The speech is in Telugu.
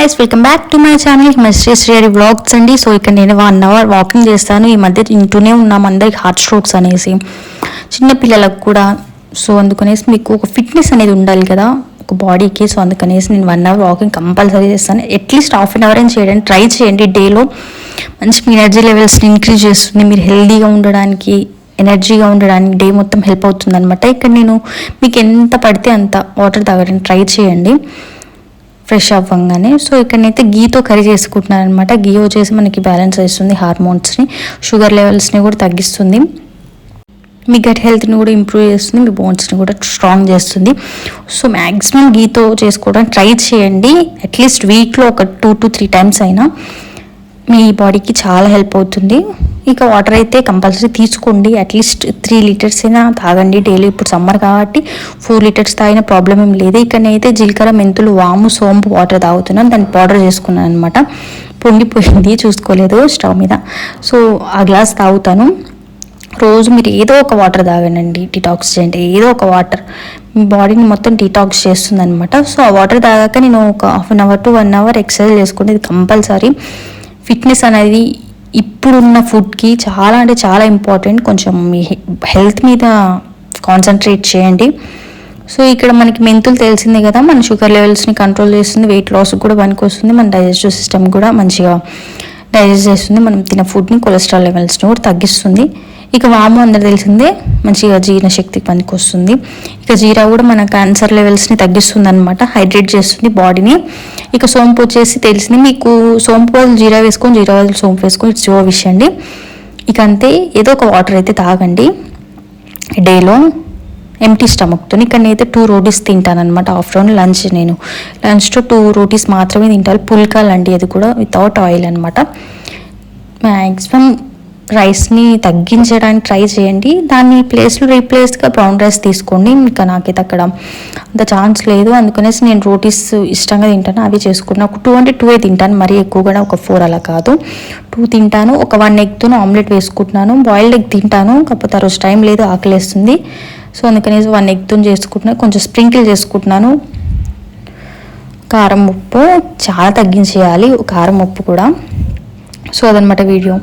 Guys, welcome back to my channel mystery Srihari vlogs అండి. సో ఇక్కడ నేను 1 అవర్ వాకింగ్ చేస్తాను. ఈ మధ్య ఇంటూనే ఉన్నాం అందరికి హార్ట్ స్ట్రోక్స్ అనేసి, చిన్నపిల్లలకు కూడా. సో అందుకనేసి మీకు ఒక ఫిట్నెస్ అనేది ఉండాలి కదా ఒక బాడీకి. సో అందుకనేసి నేను 1 అవర్ వాకింగ్ కంపల్సరీ చేస్తాను. అట్లీస్ట్ హాఫ్ అన్ అవర్ అని చేయడానికి ట్రై చేయండి. డేలో మంచి మీ ఎనర్జీ లెవెల్స్ని ఇంక్రీజ్ చేస్తుంది. మీరు హెల్దీగా ఉండడానికి, ఎనర్జీగా ఉండడానికి డే మొత్తం హెల్ప్ అవుతుంది అనమాట. ఇక్కడ నేను మీకు ఎంత పడితే అంత వాటర్ తాగడానికి ట్రై చేయండి ఫ్రెష్ అవ్వగానే. సో ఇక్కడనైతే గీతో కర్రీ చేసుకుంటున్నాను అనమాట. గీ వచ్చేసి మనకి బ్యాలెన్స్ చేస్తుంది హార్మోన్స్ని, షుగర్ లెవెల్స్ని కూడా తగ్గిస్తుంది, మీ గట్ హెల్త్ని కూడా ఇంప్రూవ్ చేస్తుంది, మీ బోన్స్ని కూడా స్ట్రాంగ్ చేస్తుంది. సో మ్యాక్సిమం గీతో చేసుకోవడానికి ట్రై చేయండి. అట్లీస్ట్ వీక్లో ఒక 2 to 3 times అయినా మీ బాడీకి చాలా హెల్ప్ అవుతుంది. ఇక వాటర్ అయితే కంపల్సరీ తీసుకోండి. అట్లీస్ట్ 3 liters అయినా తాగండి డైలీ. ఇప్పుడు సమ్మర్ కాబట్టి 4 liters తాగిన ప్రాబ్లం ఏం లేదు. ఇక్కడనైతే జీలకర్ర, మెంతులు, వాము, సోంపు వాటర్ తాగుతున్నాను. దాన్ని పౌడర్ చేసుకున్నాను అనమాట. పొంగిపోయింది, చూసుకోలేదు స్టవ్ మీద. సో ఆ గ్లాస్ తాగుతాను. రోజు మీరు ఏదో ఒక వాటర్ తాగండి, డిటాక్స్ చేయండి. ఏదో ఒక వాటర్ మీ బాడీని మొత్తం డిటాక్స్ చేస్తుంది అనమాట. సో ఆ వాటర్ తాగాక నేను ఒక half an hour to 1 hour exercise చేసుకుంటే ఇది కంపల్సరీ. ఫిట్నెస్ అనేది ఇప్పుడున్న ఫుడ్కి చాలా అంటే చాలా ఇంపార్టెంట్. కొంచెం మీ హెల్త్ మీద కాన్సన్ట్రేట్ చేయండి. సో ఇక్కడ మనకి మెంతులు తెలిసిందే కదా, మన షుగర్ లెవెల్స్ని కంట్రోల్ చేస్తుంది, వెయిట్ లాస్కి కూడా పనికి వస్తుంది, మన డైజెస్టివ్ సిస్టమ్ కూడా మంచిగా డైజెస్ట్ చేస్తుంది, మనం తిన్న ఫుడ్ని, కొలెస్ట్రాల్ లెవెల్స్ని కూడా తగ్గిస్తుంది. ఇక వాము అందరు తెలిసిందే, మంచిగా జీర్ణశక్తికి పనికి వస్తుంది. ఇక జీరా కూడా మన క్యాన్సర్ లెవెల్స్ని తగ్గిస్తుంది అనమాట, హైడ్రేట్ చేస్తుంది బాడీని. ఇక సోంపు వచ్చేసి తెలిసింది మీకు, సోంపు బదులు జీరా వేసుకొని, జీరా బదులు సోంపు వేసుకొని ఇట్స్ యువర్ విష్ అండి. ఇక అంతే, ఏదో ఒక వాటర్ అయితే తాగండి డేలో ఎంటీ స్టమక్తో. ఇక్కడ నేనైతే 2 rotis తింటాను అనమాట. ఆఫ్టర్నూన్ లంచ్తో 2 rotis మాత్రమే తింటాను. పుల్కాలండి, అది కూడా వితౌట్ ఆయిల్ అనమాట. మ్యాక్సిమం రైస్ని తగ్గించడానికి ట్రై చేయండి. దాని ప్లేస్లో రీప్లేస్గా బ్రౌన్ రైస్ తీసుకోండి. ఇంకా నాకైతే అక్కడ అంత ఛాన్స్ లేదు, అందుకనేసి నేను రోటీస్ ఇష్టంగా తింటాను, అవి చేసుకుంటాను. ఒక 2 అంటే 2 తింటాను, మరీ ఎక్కువ కూడా ఒక 4 అలా కాదు. 2 తింటాను. ఒక 1 ఎగ్తో ఆమ్లెట్ వేసుకుంటున్నాను. బాయిల్డ్ ఎగ్ తింటాను, కాకపోతే ఆ రోజు టైం లేదు, ఆకలేస్తుంది. సో అందుకనేసి 1 ఎగ్తో చేసుకుంటున్నాను. కొంచెం స్ప్రింకిల్ చేసుకుంటున్నాను. కారం, ఉప్పు చాలా తగ్గించేయాలి, కారం ఉప్పు కూడా. సో అదనమాట వీడియో.